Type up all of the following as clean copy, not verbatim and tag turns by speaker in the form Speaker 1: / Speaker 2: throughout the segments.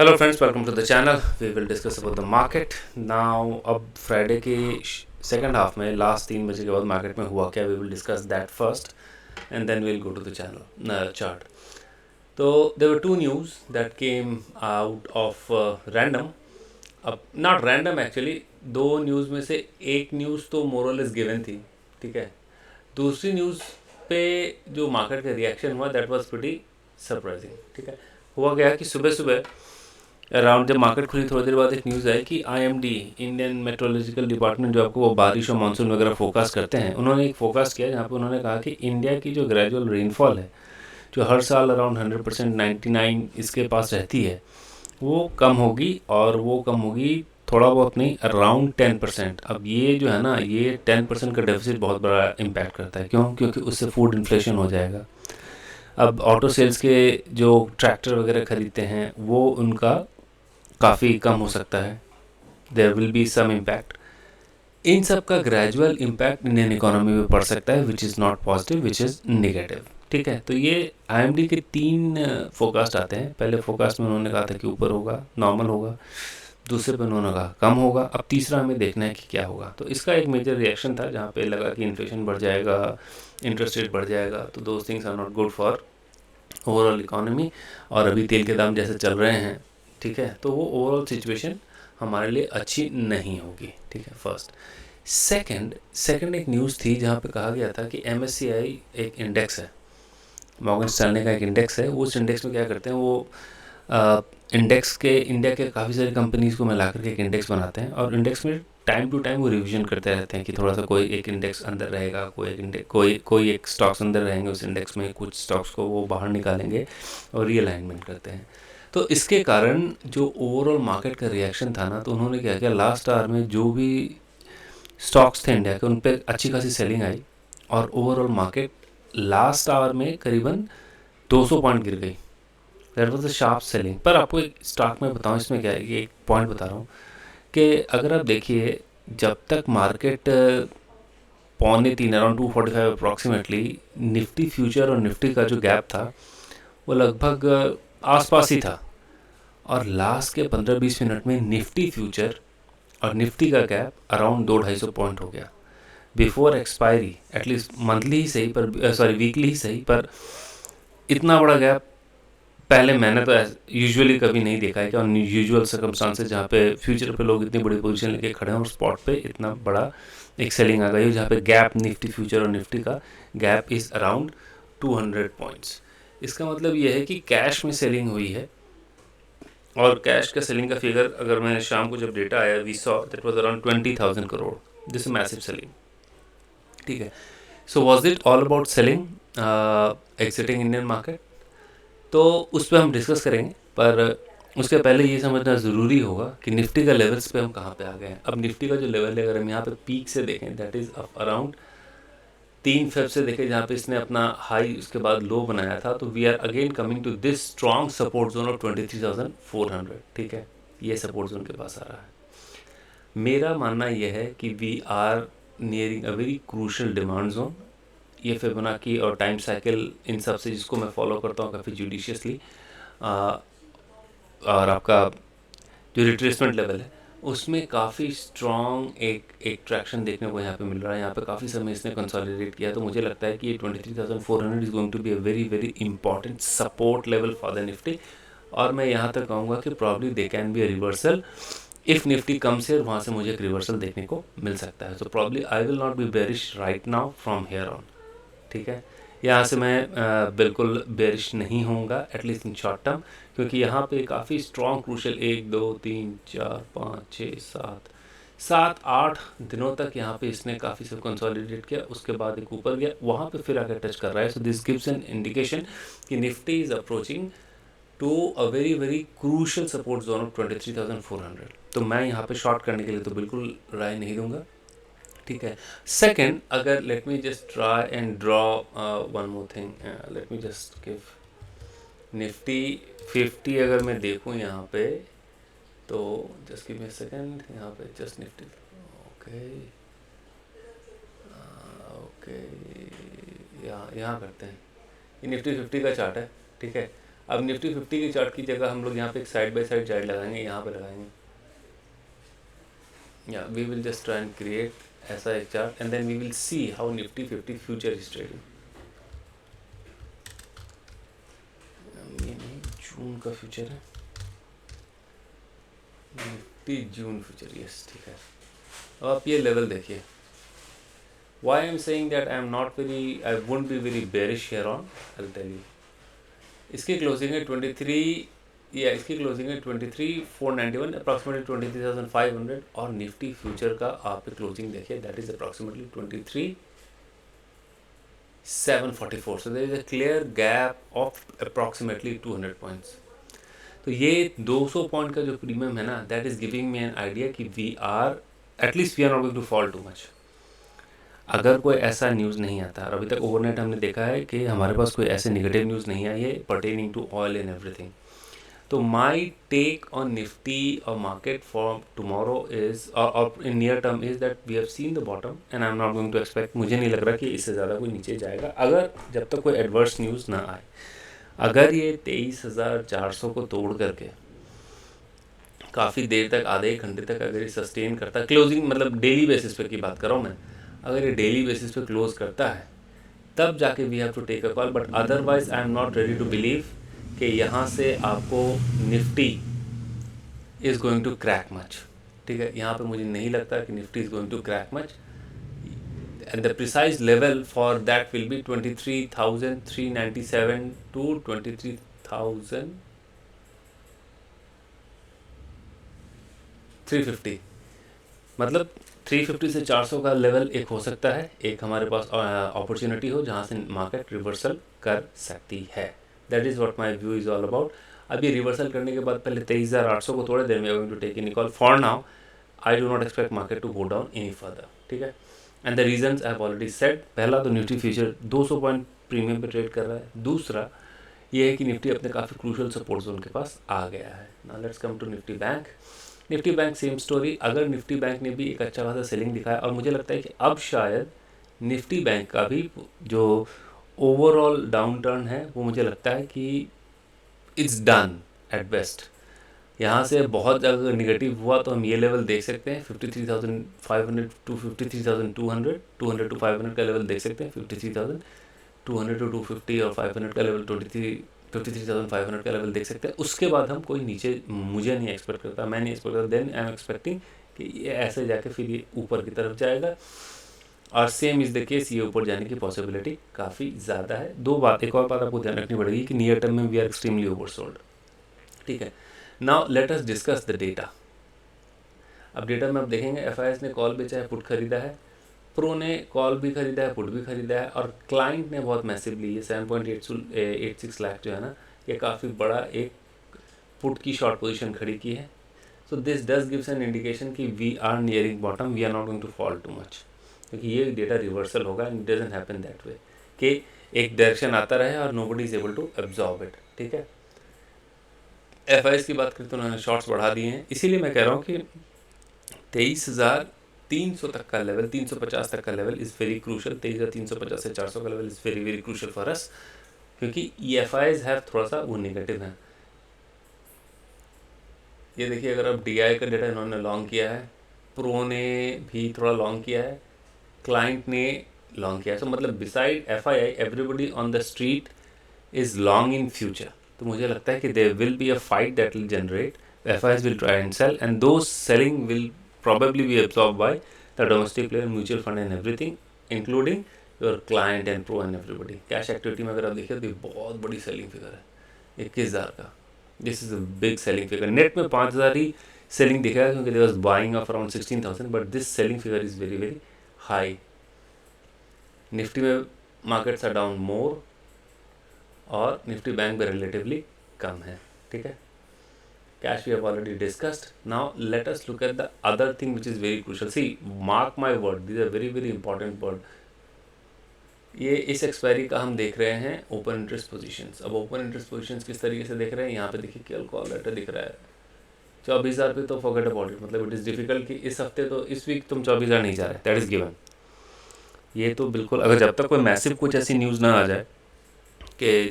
Speaker 1: Hello friends, welcome to the channel. We will discuss about the market now. अब Friday के second half में last 3 बजे के बाद मार्केट में हुआ क्या, we will discuss that first and then we will go to the channel chart. तो there were two news that came out of random. अब नॉट रैंडम एक्चुअली, दो न्यूज़ में से एक न्यूज़ तो मोरलेस गिवन थी, ठीक है. दूसरी न्यूज़ पे जो मार्केट का रिएक्शन हुआ दैट वाज प्रीटी सरप्राइजिंग, ठीक है. हुआ गया कि सुबह सुबह अराउंड जब मार्केट खुली थोड़ी देर बाद एक न्यूज़ आई कि IMD, इंडियन मेट्रोलॉजिकल डिपार्टमेंट, जो आपको वो बारिश और मानसून वगैरह फोकास्ट करते हैं, उन्होंने एक फोकास्ट किया जहाँ पे उन्होंने कहा कि इंडिया की जो ग्रेजुअल रेनफॉल है, जो हर साल अराउंड 100%, 99 इसके पास रहती है, वो कम होगी. और वो कम होगी थोड़ा बहुत नहीं, अराउंड 10%. अब ये जो है ना, ये 10% का डेफिसिट बहुत बड़ा इम्पैक्ट करता है. क्यों? क्योंकि उससे फूड इन्फ्लेशन हो जाएगा. अब ऑटो सेल्स के जो ट्रैक्टर वगैरह खरीदते हैं वो उनका काफ़ी कम हो सकता है. There will be some impact. इन सब का ग्रेजुअल इम्पैक्ट इंडियन इकोनॉमी में पड़ सकता है, which is not positive, which is negative, ठीक है. तो ये IMD के 3 फोकास्ट आते हैं. पहले फोकास्ट में उन्होंने कहा था कि ऊपर होगा, नॉर्मल होगा. दूसरे पे उन्होंने कहा कम होगा. अब तीसरा हमें देखना है कि क्या होगा. तो इसका एक मेजर रिएक्शन था जहाँ पे लगा कि इन्फ्लेशन बढ़ जाएगा, इंटरेस्ट रेट बढ़ जाएगा. तो those things are not good for overall economy. और अभी तेल के दाम जैसे चल रहे हैं, ठीक है, तो वो ओवरऑल सिचुएशन हमारे लिए अच्छी नहीं होगी, ठीक है. फर्स्ट. सेकंड एक न्यूज़ थी जहाँ पे कहा गया था कि MSCI एक इंडेक्स है, मॉर्गन स्टैनली का एक इंडेक्स है. वो उस इंडेक्स में क्या करते हैं, वो इंडेक्स के इंडिया के काफ़ी सारी कंपनीज़ को मिला करके एक इंडेक्स बनाते हैं. और इंडेक्स में टाइम टू टाइम वो रिवीजन करते रहते हैं कि थोड़ा सा कोई एक इंडेक्स अंदर रहेगा, कोई एक स्टॉक्स अंदर रहेंगे उस इंडेक्स में, कुछ स्टॉक्स को वो बाहर निकालेंगे और रीअलाइनमेंट करते हैं. तो इसके कारण जो ओवरऑल मार्केट का रिएक्शन था ना, तो उन्होंने क्या किया, लास्ट आवर में जो भी स्टॉक्स थे इंडिया के, उन पर अच्छी खासी सेलिंग आई. और ओवरऑल मार्केट लास्ट आवर में करीबन 200 पॉइंट गिर गई. That was a sharp selling. पर आपको एक स्टॉक में बताऊं, इसमें क्या है, ये एक पॉइंट बता रहा हूँ कि अगर आप देखिए, जब तक market 2.25 around 245 approximately, Nifty future और निफ्टी का जो गैप था वो लगभग आसपास ही था. और लास्ट के 15-20 मिनट में निफ्टी फ्यूचर और निफ्टी का गैप अराउंड 200-250 पॉइंट हो गया बिफोर एक्सपायरी. एटलीस्ट मंथली ही सही, पर सॉरी वीकली ही सही, पर इतना बड़ा गैप पहले मैंने तो यूजुअली कभी नहीं देखा है कि अनयूजुअल सर्कमस्टांसेस जहाँ पे फ्यूचर पे लोग इतनी बड़ी पोजीशन लेके खड़े हैं और स्पॉट पे इतना बड़ा एक सेलिंग आ गई है, जहाँ पे गैप निफ्टी फ्यूचर और निफ्टी का गैप इज़ अराउंड 200 पॉइंट्स. इसका मतलब ये है कि कैश में सेलिंग हुई है. और कैश का सेलिंग का फिगर अगर मैं शाम को जब डेटा आया, we saw that was around 20,000 crore. This is massive selling, ठीक है. So was it all about selling, exiting Indian market? तो उस पर हम डिस्कस करेंगे, पर उसके पहले ये समझना ज़रूरी होगा कि निफ्टी का लेवल्स पे हम कहाँ पे आ गए हैं. अब निफ्टी का जो लेवल है, अगर हम यहाँ पे पीक से देखें, दैट इज़ अराउंड 3 फेब से देखें, जहाँ पे इसने अपना हाई उसके बाद लो बनाया था. तो we are again coming to this strong support zone of 23,400, ठीक है. ये सपोर्ट जोन के पास आ रहा है. मेरा मानना यह है कि we are nearing a very crucial demand zone. ये फिबोनाची और टाइम साइकिल, इन सब से जिसको मैं फॉलो करता हूँ काफ़ी जुडिशियसली, और आपका जो रिट्रेसमेंट लेवल है उसमें काफ़ी स्ट्रॉन्ग एक ट्रैक्शन देखने को यहाँ पे मिल रहा है. यहाँ पे काफ़ी समय इसने कंसोलिडेट किया. तो मुझे लगता है कि ये 23,400 is going to be a very very important support level for the Nifty. और मैं यहाँ तक कहूँगा कि probably they can be a reversal. If Nifty comes here, वहाँ से मुझे एक रिवर्सल देखने को मिल सकता है. तो probably I will not be bearish right now from here on, ठीक है. यहाँ से मैं बिल्कुल बेरिश नहीं होऊंगा, एटलीस्ट इन शॉर्ट टर्म, क्योंकि यहाँ पे काफ़ी स्ट्रॉन्ग क्रूशल 1 2 3 4 5 6 7 दिनों तक यहाँ पे इसने काफ़ी सब कंसोलिडेट किया. उसके बाद एक ऊपर गया, वहाँ पे फिर आकर टच कर रहा है. So this gives an indication कि Nifty is approaching to a very very crucial support zone of 23,400. तो मैं यहाँ पे शॉर्ट करने के लिए तो बिल्कुल राय नहीं दूंगा, ठीक है. सेकंड, अगर let me just try and draw one more thing, let me just give Nifty 50. अगर मैं देखूँ यहाँ पे, तो जस्ट गिव मी सेकंड. यहाँ पे जस्ट निफ्टी, ओके ओके, यहाँ करते हैं. ये निफ्टी 50 का चार्ट है, ठीक है. अब निफ्टी 50 की चार्ट की जगह हम लोग यहाँ पे एक साइड बाय साइड चार्ट लगाएंगे, यहाँ पे लगाएंगे, या we will just try and create ऐसा एक chart and then we will see how Nifty 50 future is trading. ये नहीं, जून का फ्यूचर है, निफ्टी जून फ्यूचर, यस ठीक है। अब आप ये लेवल देखिए, why I am saying that I am not very, I won't be very bearish here on, I'll tell you। इसकी क्लोजिंग है 23, या इसकी क्लोजिंग है 23,491, अप्रॉक्सीमेटली 23,500, और निफ्टी फ्यूचर का आप क्लोजिंग देखिए, that is approximately 23,744, so there is a clear gap of approximately 200 points. तो ये 200 पॉइंट का जो प्रीमियम है ना, that is giving me an idea कि we are at least we are not going to fall too much. अगर कोई ऐसा न्यूज़ नहीं आता, और अभी तक ओवरनाइट हमने देखा है कि हमारे पास कोई ऐसे नेगेटिव न्यूज़ नहीं आई है pertaining to oil and everything, तो माई टेक ऑन निफ्टी और मार्केट फॉर टुमारो इज और in near term is that we have seen the bottom and I am not going to expect, मुझे नहीं लग रहा कि इससे ज़्यादा कोई नीचे जाएगा, अगर जब तक कोई एडवर्स न्यूज़ ना आए। अगर ये 23,400 को तोड़ करके काफ़ी देर तक, आधे एक घंटे तक अगर ये सस्टेन करता है, क्लोजिंग मतलब डेली बेसिस पे की बात कर रहा हूँ मैं, अगर ये डेली बेसिस पे क्लोज करता है तब जाके we have to take a call, but otherwise I am not ready to believe कि यहाँ से आपको Nifty is going to crack much. ठीक है, यहाँ पे मुझे नहीं लगता कि Nifty is going to crack much, and the precise level for that will be 23,397 to 23,350, मतलब 350 से 400 का लेवल एक हो सकता है, एक हमारे पास अपॉर्चुनिटी हो जहाँ से मार्केट रिवर्सल कर सकती है। That is what my view is all about. अभी रिवर्सल करने के बाद पहले 23,800 को थोड़े देर में going to take any call. For now I do not expect market to go down any further. ठीक है, and the reasons I have already said. पहला तो निफ्टी फ्यूचर 200 पॉइंट प्रीमियम पे ट्रेड कर रहा है, दूसरा ये है कि निफ्टी अपने काफ़ी क्रूशल सपोर्ट जोन के पास आ गया है। Now let's come to Nifty bank. Nifty bank same story, अगर निफ्टी बैंक ने भी एक अच्छा खासा सेलिंग दिखाया, और मुझे लगता है कि अब शायद निफ्टी बैंक का भी जो ओवरऑल डाउन टर्न है वो मुझे लगता है कि इट्स डन एट बेस्ट। यहाँ से बहुत अगर निगेटिव हुआ तो हम ये लेवल देख सकते हैं 53,500 टू 53,200, 200 टू 500 का लेवल देख सकते हैं, 53,200 टू 250 और 500 का लेवल 53,500 का लेवल देख सकते हैं। उसके बाद हम कोई नीचे, मुझे नहीं एक्सपेक्ट करता, मैं नहीं एक्सपेक्ट करता, देन आई एम एक्सपेक्टिंग कि ये ऐसे जाके फिर ये ऊपर की तरफ जाएगा, और सेम इज़ द केस, ये ऊपर जाने की पॉसिबिलिटी काफ़ी ज़्यादा है। एक और बात आपको ध्यान रखनी पड़ेगी कि नियर टर्म में वी आर एक्सट्रीमली ओवरसोल्ड। ठीक है, now let us discuss the data. अब डेटा में आप देखेंगे एफआईएस ने कॉल बेचा है, पुट खरीदा है, प्रो ने कॉल भी खरीदा है, पुट भी खरीदा है, और क्लाइंट ने बहुत मैसिवली ये 7.86 लाख जो है ना, ये काफ़ी बड़ा एक पुट की शॉर्ट पोजीशन खड़ी की है। So this does gives an indication कि we are nearing bottom, we are not going to fall too much, क्योंकि ये डेटा रिवर्सल होगा and it doesn't happen that way कि एक डायरेक्शन आता रहे और nobody is able to absorb it. ठीक है, एफआईएस की बात करें तो उन्होंने शॉर्ट्स बढ़ा दिए हैं, इसीलिए मैं कह रहा हूँ कि 23,300 तक का लेवल, 350 तक का लेवल इज़ वेरी क्रूशल। 23,350 से 400 का level is very very crucial for us, क्योंकि ये एफआईएस है थोड़ा सा वो नेगेटिव है। ये देखिए, अगर आप डीआई का डेटा इन्होंने लॉन्ग किया है, प्रो ने भी थोड़ा लॉन्ग किया है, क्लाइंट ने लॉन्ग किया है, सो मतलब beside FII everybody on the street is long in future. तो मुझे लगता है कि there will be a fight that will generate, FIIs will try and sell, and those selling will probably be absorbed by the domestic player, mutual fund and everything, including your client and pro and everybody. Cash activity में अगर आप देखिए तो ये बहुत बड़ी selling figure है, 21,000 का। This is a big selling figure. Net में 5,000 ही सेलिंग दिखेगा क्योंकि there was buying of around 16,000, but this selling figure is very very high. Nifty में मार्केट्स आर डाउन मोर, और निफ्टी बैंक में रिलेटिवली कम है। ठीक है, cash we have already discussed. Now let us look at the other thing which is very crucial. See, mark my word, these are very very important word. ये इस expiry का हम देख रहे हैं ओपन इंटरेस्ट पोजीशंस। अब open interest positions किस तरीके से देख रहे हैं, यहाँ पे देखिए कल कॉल लेटर दिख रहा है 24,000 पे, तो फॉरगेट अबाउट इट, मतलब इट इज़ डिफिकल्ट कि इस हफ्ते तो इस वीक तुम 24,000 नहीं जा रहे, दैट इज़ गिवन। ये तो बिल्कुल, अगर जब तक कोई मैसिव कुछ ऐसी न्यूज़ ना आ जाए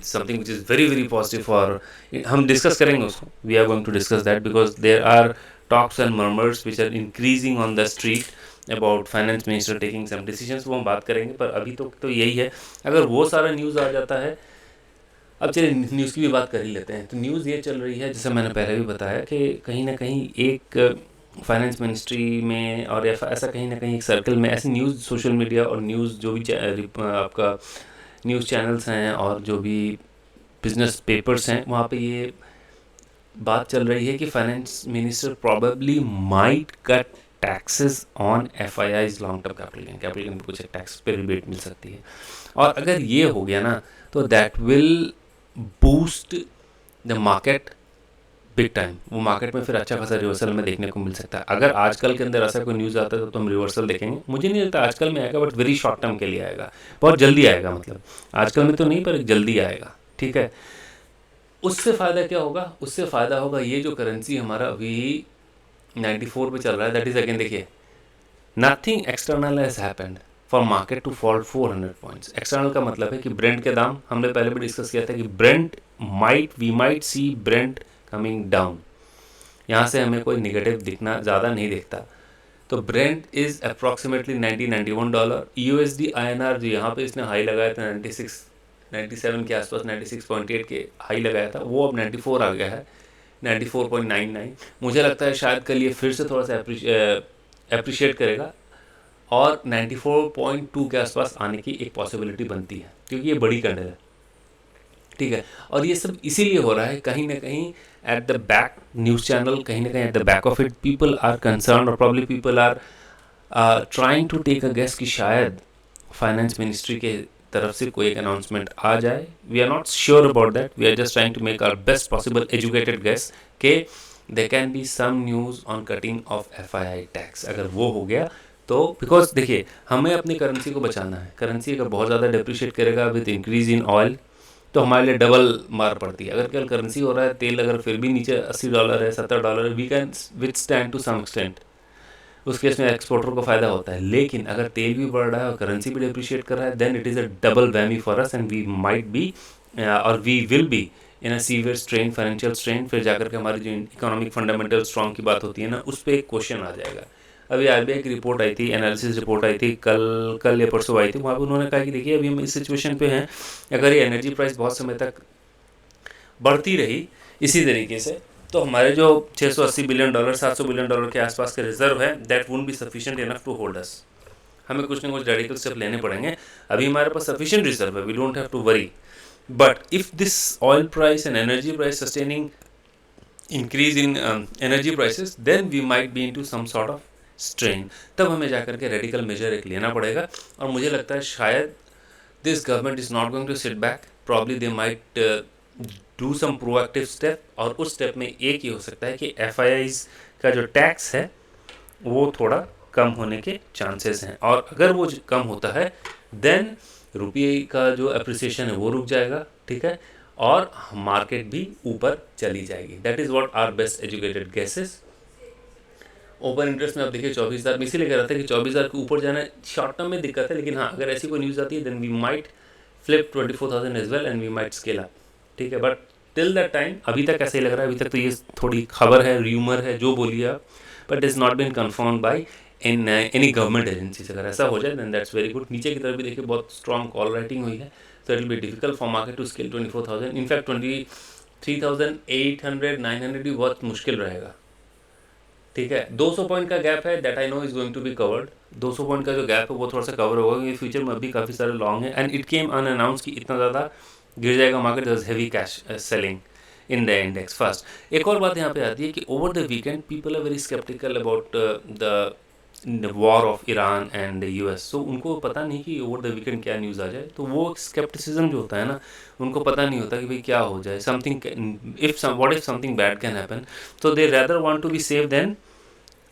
Speaker 1: something which is very very positive for, हम डिस्कस करेंगे उसको, we are going to discuss that because there are talks and murmurs which are increasing on the street about finance minister taking some decisions, वो हम बात करेंगे। पर अभी तो यही है, अगर वो सारा न्यूज़ आ जाता है। अब चलिए न्यूज़ की भी बात कर ही लेते हैं। तो न्यूज़ ये चल रही है, जैसे मैंने पहले भी बताया, कि कहीं ना कहीं एक फाइनेंस मिनिस्ट्री में और या ऐसा कहीं ना कहीं एक सर्कल में ऐसी न्यूज़, सोशल मीडिया और न्यूज़ जो भी आपका न्यूज़ चैनल्स हैं और जो भी बिजनेस पेपर्स हैं, वहाँ पे ये बात चल रही है कि finance minister probably might cut taxes on FIIs, long term capital gain पे कुछ टैक्स पे रिबेट मिल सकती है। और अगर ये हो गया ना, तो that will boost the market big time. वो मार्केट में फिर अच्छा खासा रिवर्सल में देखने को मिल सकता है। अगर आजकल के अंदर ऐसा कोई न्यूज़ आता है तो हम रिवर्सल देखेंगे। मुझे नहीं लगता आजकल में आएगा, बट वेरी शॉर्ट टर्म के लिए आएगा, बहुत जल्दी आएगा, मतलब आजकल में तो नहीं पर जल्दी आएगा, ठीक है। उससे फ़ायदा क्या होगा? उससे फ़ायदा होगा ये जो करेंसी हमारा अभी 94 पे चल रहा है, दैट इज़ अगेन, देखिए, nothing external has happened for market to fall 400 points. External का मतलब है कि ब्रेंट के दाम, हमने पहले भी डिस्कस किया था कि we might see Brent coming down. यहाँ से हमें कोई निगेटिव दिखना ज़्यादा नहीं दिखता। तो Brent is approximately $90-91। USD INR जो यहाँ पे इसने हाई लगाया था 97 के आसपास, 96.8 के हाई लगाया था, वो अब 94 आ गया है, 94.99। मुझे लगता है शायद कल ये फिर से थोड़ा सा अप्रिशिएट करेगा और 94.2 के आसपास आने की एक पॉसिबिलिटी बनती है, क्योंकि ये बड़ी कैंडल है, ठीक है। और ये सब इसीलिए हो रहा है, कहीं ना कहीं at the back news channel, कहीं ना कहीं at the back of it people are concern, और probably people are trying to take a guess कि शायद फाइनेंस मिनिस्ट्री के तरफ से कोई एक अनाउंसमेंट आ जाए। We are not sure about that, we are just trying to make our best possible educated guess के there can be some news on cutting off FII tax. अगर वो हो गया तो, बिकॉज देखिए, हमें अपनी करेंसी को बचाना है। करेंसी अगर बहुत ज़्यादा डिप्रिशिएट करेगा विद इंक्रीज इन ऑयल, तो हमारे लिए डबल मार पड़ती है। अगर कल करेंसी हो रहा है, तेल अगर फिर भी नीचे $80 है, $70 है, we can withstand to some extent, उस केस में एक्सपोर्टर को फायदा होता है। लेकिन अगर तेल भी बढ़ रहा है और करेंसी भी डिप्रिशिएट कर रहा है, then it is a double whammy for us, and we might be और we will be in a severe strain, financial strain. फिर जाकर के हमारी जो इकोनॉमिक फंडामेंटल स्ट्रॉन्ग की बात होती है ना, उस पर एक क्वेश्चन आ जाएगा। अभी RBI की रिपोर्ट आई थी, एनालिसिस रिपोर्ट आई थी, कल या परसों आई थी। वहाँ पर उन्होंने कहा कि देखिए, अभी हम इस सिचुएशन पे हैं, अगर ये एनर्जी प्राइस बहुत समय तक बढ़ती रही इसी तरीके से, तो हमारे जो $680 बिलियन, $700 बिलियन के आसपास के रिजर्व है, that won't be sufficient enough to hold us. हमें कुछ ना कुछ रेडिकल स्टेप लेने पड़ेंगे। अभी हमारे पास सफिशिएंट रिजर्व है, we don't have to worry, but if this oil price and energy price sustaining increase in energy prices, then we might be into some sort of strain. तब हमें जाकर के रेडिकल मेजर एक लेना पड़ेगा। और मुझे लगता है शायद this government is not going to sit back, probably they might do some proactive step. और उस स्टेप में एक ही हो सकता है कि FIIs का जो टैक्स है वो थोड़ा कम होने के चांसेस हैं, और अगर वो कम होता है देन रुपये का जो अप्रिसिएशन है वो रुक जाएगा, ठीक है, और मार्केट भी ऊपर चली जाएगी। That is what our best educated guesses. Open interest में आप देखिए 24,000 में, इसीलिए कह रहा था कि 24,000 के ऊपर जाना शॉर्ट टर्म में दिक्कत है, लेकिन हाँ, अगर ऐसी कोई न्यूज़ आती है then we might flip 24,000 as well and we might scale up, ठीक है। बट टिल दैट टाइम अभी तक ऐसे ही लग रहा है, अभी तक तो ये थोड़ी खबर है, र्यूमर है, जो बोलिए आप, but is not been confirmed by in any government agencies. अगर ऐसा हो जाए देन दैट्स वेरी गुड। नीचे की तरफ भी देखिए बहुत स्ट्रॉन्ग कॉल राइटिंग हुई है, so it will be difficult for market to scale 24,000. In fact 23,800 900 भी बहुत मुश्किल रहेगा, ठीक है। 200 पॉइंट का गैप है, that I know is going to be covered. 200 point का जो गैप है वो थोड़ा सा कवर होगा, क्योंकि फ्यूचर में अभी काफ़ी सारे लॉन्ग है, एंड इट केम अनअनाउंस कि इतना ज़्यादा गिर जाएगा market. There is heavy cash selling in the index first. एक और बात यहाँ पे आती है कि over the weekend people are very sceptical about the war of Iran and US। सो उनको पता नहीं कि ओवर द वीकेंड क्या न्यूज़ आ जाए, तो वो स्केप्टिसिज्म जो होता है ना, उनको पता नहीं होता कि भाई क्या हो जाए, something what if something bad can happen, तो they rather want to be safe then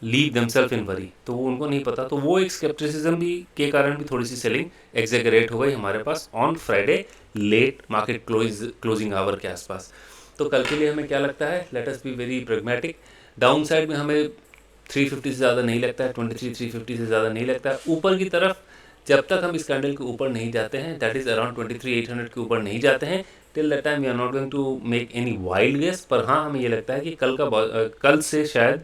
Speaker 1: leave themselves in worry. तो वो उनको नहीं पता, तो वो एक स्केप्टिसिज्म भी के कारण भी थोड़ी सी सेलिंग एग्जेगरेट हो गई हमारे पास on Friday late market closing hour के आसपास। तो कल के लिए हमें क्या लगता है, let us be very pragmatic. Down side में हमें 350 से ज़्यादा नहीं लगता है, 23 350 से ज़्यादा नहीं लगता है। ऊपर की तरफ जब तक हम इस कैंडल के ऊपर नहीं जाते हैं, दैट इज़ अराउंड 23,800 के ऊपर नहीं जाते हैं, till that time we are not going to make any wild guess. पर हाँ, हमें ये लगता है कि कल से शायद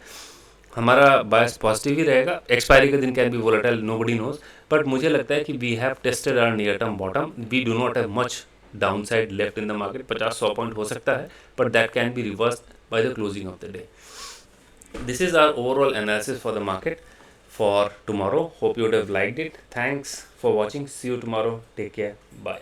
Speaker 1: हमारा बायस पॉजिटिव ही रहेगा। एक्सपायरी के दिन can be volatile, nobody knows, but मुझे लगता है कि we have tested our near term bottom, we do not have much downside left in the market. 50-100 point हो सकता है, but that can be reverse by the closing of the day. This is our overall analysis for the market for tomorrow. Hope you would have liked it. Thanks for watching. See you tomorrow. Take care. Bye.